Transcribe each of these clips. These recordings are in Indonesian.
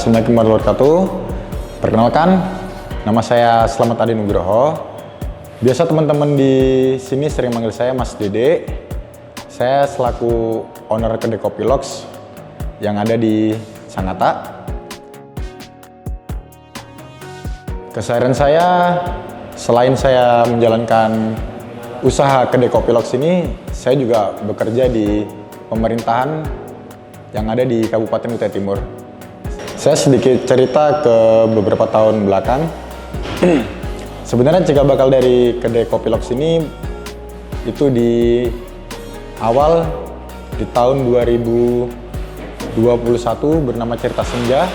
Assalamualaikum warahmatullahi wabarakatuh. Perkenalkan, nama saya Slamet Adi Nugroho. Biasa teman-teman di sini sering manggil saya Mas Dede. Saya selaku owner kedai Kopi Lox yang ada di Sangatta. Keseharian saya, selain saya menjalankan usaha kedai Kopi Lox ini, saya juga bekerja di pemerintahan yang ada di Kabupaten Kutai Timur. Saya sedikit cerita ke beberapa tahun belakang. Sebenarnya cikal bakal dari kedai Kopi Lox ini itu di awal di tahun 2021 bernama Cerita Senja.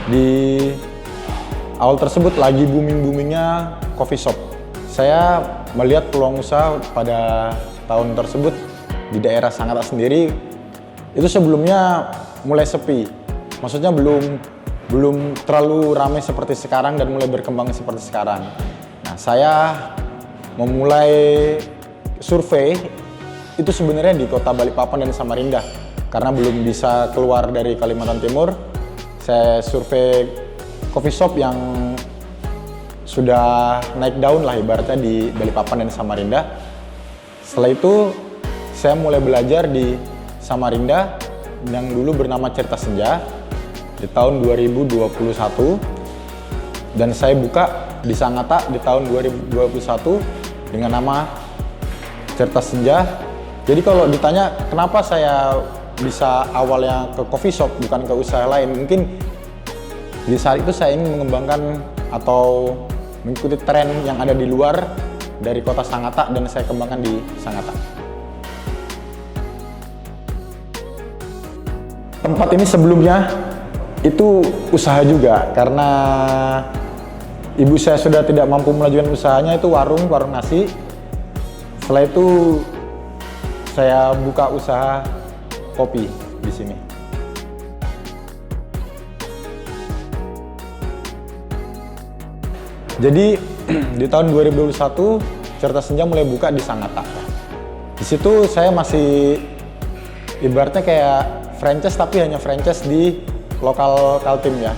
Di awal tersebut lagi booming-boomingnya coffee shop. Saya melihat peluang usaha pada tahun tersebut di daerah Sangatta sendiri itu sebelumnya mulai sepi. Maksudnya belum terlalu ramai seperti sekarang dan mulai berkembang seperti sekarang. Nah, saya memulai survei itu sebenarnya di Kota Balikpapan dan Samarinda. Karena belum bisa keluar dari Kalimantan Timur, saya survei coffee shop yang sudah naik daun lah ibaratnya di Balikpapan dan Samarinda. Setelah itu saya mulai belajar di Samarinda yang dulu bernama Cerita Senja di tahun 2021, dan saya buka di Sangatta di tahun 2021 dengan nama Cerita Senja. Jadi kalau ditanya kenapa saya bisa awalnya ke coffee shop bukan ke usaha lain, mungkin di saat itu saya ingin mengembangkan atau mengikuti tren yang ada di luar dari kota Sangatta dan saya kembangkan di Sangatta. Tempat ini sebelumnya itu usaha juga, karena ibu saya sudah tidak mampu melanjutkan usahanya, itu warung nasi. Setelah itu saya buka usaha kopi di sini. Jadi di tahun 2021 Cerita Senja mulai buka di Sangatta. Di situ saya masih ibaratnya kayak franchise, tapi hanya franchise di lokal Kaltim ya.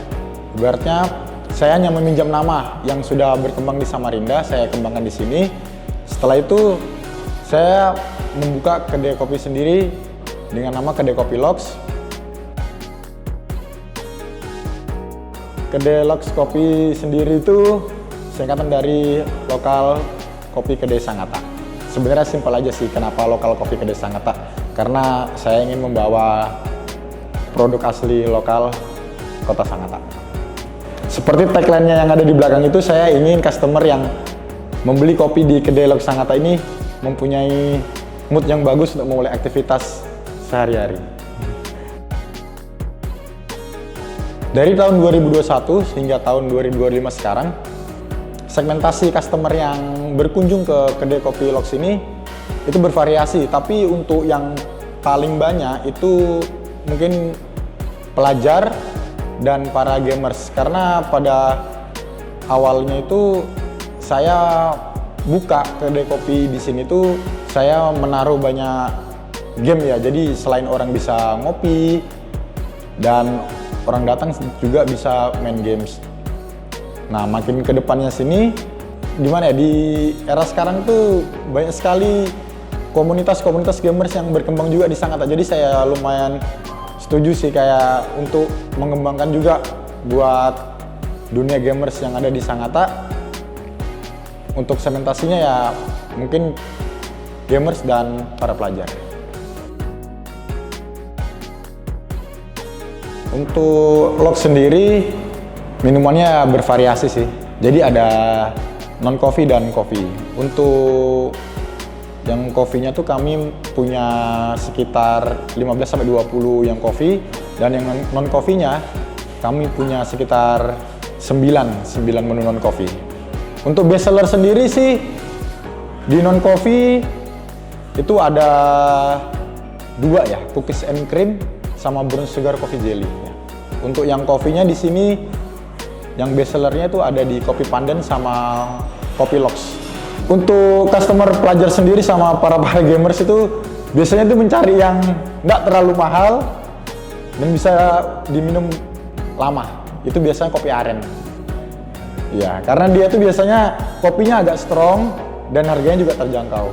Ibaratnya saya hanya meminjam nama yang sudah berkembang di Samarinda, saya kembangkan di sini. Setelah itu saya membuka kedai kopi sendiri dengan nama kedai Kopi Lox. Kedai Lox Kopi sendiri itu singkatan dari lokal kopi kedai Sangatta. Sebenarnya simpel aja sih kenapa lokal kopi kedai Sangatta, karena saya ingin membawa produk asli lokal kota Sangatta. Seperti tagline-nya yang ada di belakang itu, saya ingin customer yang membeli kopi di kedai Lox Sangatta ini mempunyai mood yang bagus untuk memulai aktivitas sehari-hari. Dari tahun 2021 hingga tahun 2025 sekarang, segmentasi customer yang berkunjung ke kedai Kopi Lox ini itu bervariasi, tapi untuk yang paling banyak itu mungkin pelajar dan para gamers, karena pada awalnya itu saya buka kedai kopi di sini tuh saya menaruh banyak game ya, jadi selain orang bisa ngopi dan orang datang juga bisa main games. Nah, makin ke depannya sini gimana ya, di era sekarang tuh banyak sekali komunitas gamers yang berkembang juga di Sangatta. Jadi saya lumayan setuju sih kayak untuk mengembangkan juga buat dunia gamers yang ada di Sangatta. Untuk segmentasinya ya mungkin gamers dan para pelajar. Untuk Lox sendiri minumannya bervariasi sih. Jadi ada non coffee dan coffee. Untuk yang kopinya tuh kami punya sekitar 15-20 yang kopi, dan yang non coffee-nya kami punya sekitar 9 menu non coffee. Untuk best seller sendiri sih di non coffee itu ada 2 ya, cookies and cream sama brown sugar coffee jelly. Untuk yang kopinya di sini yang best sellernya itu ada di Kopi Pandan sama Kopi Lox. Untuk customer pelajar sendiri sama para gamers itu biasanya tuh mencari yang nggak terlalu mahal dan bisa diminum lama, itu biasanya kopi aren. Ya, karena dia tuh biasanya kopinya agak strong dan harganya juga terjangkau.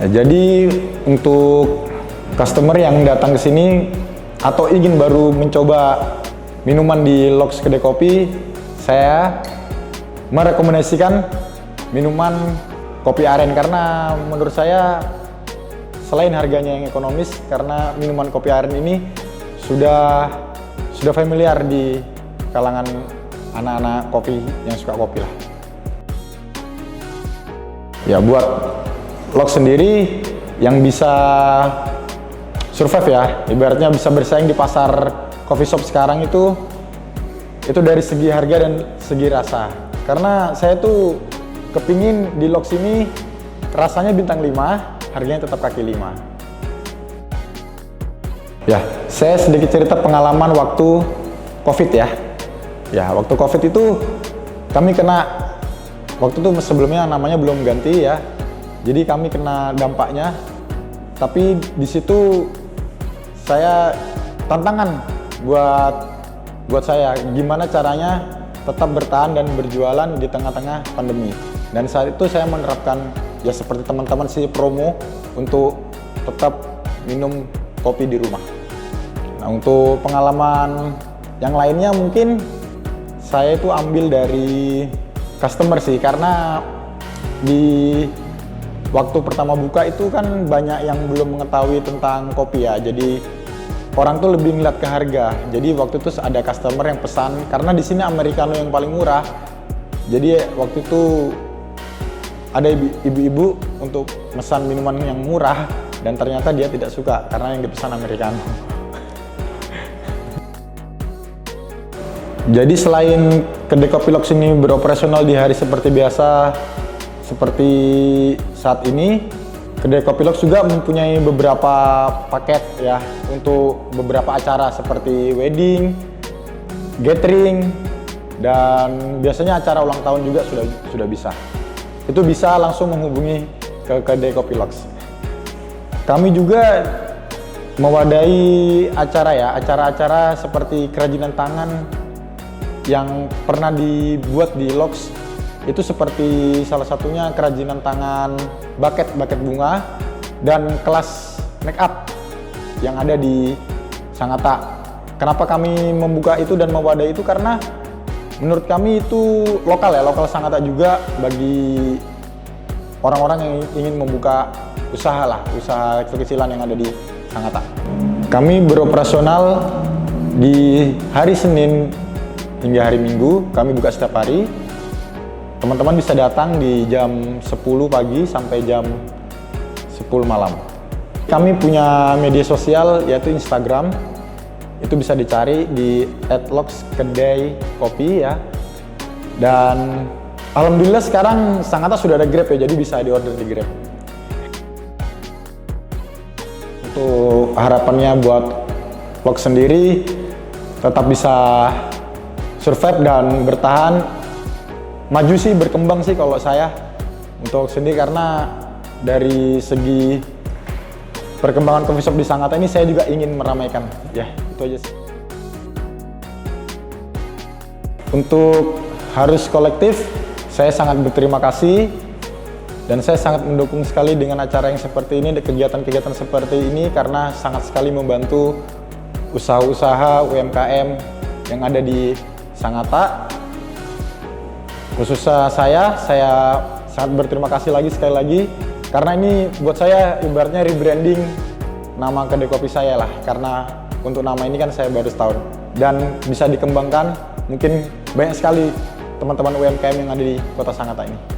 Ya, jadi untuk customer yang datang ke sini atau ingin baru mencoba minuman di Lox Kedai Kopi, saya merekomendasikan minuman kopi aren karena menurut saya selain harganya yang ekonomis, karena minuman kopi aren ini sudah familiar di kalangan anak-anak kopi yang suka kopi lah. Ya, buat Lox sendiri yang bisa survive ya, ibaratnya bisa bersaing di pasar coffee shop sekarang itu dari segi harga dan segi rasa. Karena saya tuh kepingin di Lox ini rasanya bintang 5, harganya tetap kaki 5. Ya, saya sedikit cerita pengalaman waktu COVID ya. Ya, waktu COVID itu kami kena, waktu itu sebelumnya namanya belum ganti ya. Jadi kami kena dampaknya. Tapi di situ saya tantangan buat saya gimana caranya tetap bertahan dan berjualan di tengah-tengah pandemi. Dan saat itu saya menerapkan ya seperti teman-teman sih, promo untuk tetap minum kopi di rumah. Nah, untuk pengalaman yang lainnya mungkin saya itu ambil dari customer sih, karena di waktu pertama buka itu kan banyak yang belum mengetahui tentang kopi ya. Jadi orang tuh lebih ngeliat ke harga. Jadi waktu itu ada customer yang pesan, karena di sini americano yang paling murah. Jadi waktu itu ada ibu-ibu untuk pesan minuman yang murah dan ternyata dia tidak suka karena yang dipesan americano. Jadi selain Kedai Kopi Lox ini beroperasional di hari seperti biasa, seperti saat ini, Kedai Kopi Lox juga mempunyai beberapa paket ya untuk beberapa acara seperti wedding, gathering, dan biasanya acara ulang tahun juga sudah bisa. Itu bisa langsung menghubungi ke Kedai Kopi Lox. Kami juga mewadahi acara-acara seperti kerajinan tangan yang pernah dibuat di Lox. Itu seperti salah satunya kerajinan tangan bucket bunga dan kelas make up yang ada di Sangatta. Kenapa kami membuka itu dan mewadahi itu? Karena menurut kami itu lokal Sangatta juga bagi orang-orang yang ingin membuka usaha kecil-kecilan yang ada di Sangatta. Kami beroperasional di hari Senin hingga hari Minggu, kami buka setiap hari. Teman-teman bisa datang di jam 10 pagi sampai jam 10 malam. Kami punya media sosial yaitu Instagram. Itu bisa dicari di @loxkedaiKopi ya. Dan alhamdulillah sekarang Sangatta sudah ada Grab ya, jadi bisa diorder di Grab. Untuk harapannya buat Lox sendiri tetap bisa survive dan bertahan, maju sih, berkembang sih kalau saya untuk sendiri, karena dari segi perkembangan coffee shop di Sangatta ini saya juga ingin meramaikan ya, itu aja sih. Untuk Harus Kolektif, saya sangat berterima kasih dan saya sangat mendukung sekali dengan acara yang seperti ini, kegiatan-kegiatan seperti ini, karena sangat sekali membantu usaha-usaha UMKM yang ada di Sangatta. Khususnya saya sangat berterima kasih sekali lagi, karena ini buat saya ibaratnya rebranding nama kedai kopi saya lah, karena untuk nama ini kan saya baru setahun dan bisa dikembangkan. Mungkin banyak sekali teman-teman UMKM yang ada di Kota Sangatta ini.